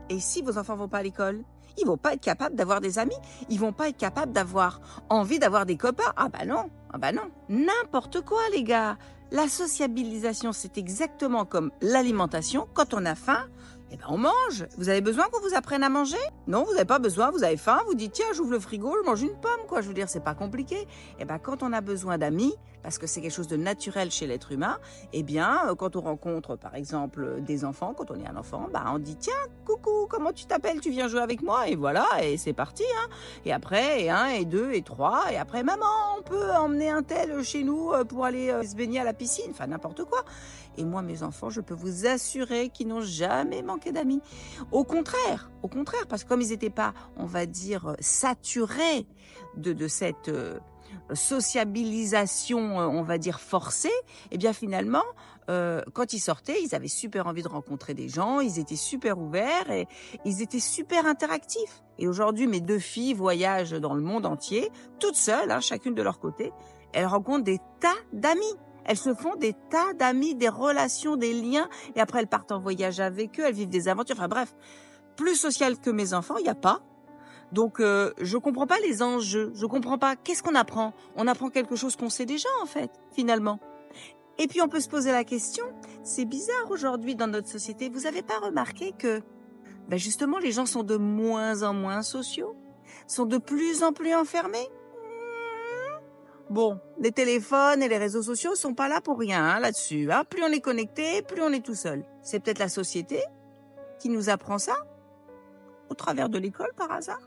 Et si vos enfants vont pas à l'école, ils vont pas être capables d'avoir des amis, ils vont pas être capables d'avoir envie d'avoir des copains. Ah bah non, n'importe quoi les gars. La sociabilisation, c'est exactement comme l'alimentation. Quand on a faim, eh ben on mange. Vous avez besoin qu'on vous apprenne à manger? Non, vous n'avez pas besoin, vous avez faim, vous dites tiens, j'ouvre le frigo, je mange une pomme, quoi. Je veux dire, c'est pas compliqué. Eh ben quand on a besoin d'amis, parce que c'est quelque chose de naturel chez l'être humain, eh bien quand on rencontre par exemple des enfants, quand on est un enfant, bah on dit tiens, coucou, comment tu t'appelles? Tu viens jouer avec moi? Et voilà, et c'est parti, hein. Et après, et un, et deux, et trois, et après maman, on peut emmener un tel chez nous pour aller se baigner à la piscine, enfin n'importe quoi. Et moi, mes enfants, je peux vous assurer qu'ils n'ont jamais manqué d'amis. Au contraire, parce que comme ils n'étaient pas, on va dire, saturés de cette sociabilisation, on va dire, forcée, eh bien finalement, quand ils sortaient, ils avaient super envie de rencontrer des gens, ils étaient super ouverts et ils étaient super interactifs. Et aujourd'hui, mes deux filles voyagent dans le monde entier, toutes seules, hein, chacune de leur côté. Elles rencontrent des tas d'amis. Elles se font des tas d'amis, des relations, des liens, et après elles partent en voyage avec eux, elles vivent des aventures. Enfin bref, plus social que mes enfants, il n'y a pas. Donc je comprends pas les enjeux, je comprends pas. Qu'est-ce qu'on apprend? On apprend quelque chose qu'on sait déjà en fait, finalement. Et puis on peut se poser la question, c'est bizarre aujourd'hui dans notre société, vous avez pas remarqué que justement les gens sont de moins en moins sociaux, sont de plus en plus enfermés? Bon, les téléphones et les réseaux sociaux sont pas là pour rien hein, là-dessus. Hein. Plus on est connecté, plus on est tout seul. C'est peut-être la société qui nous apprend ça, au travers de l'école par hasard.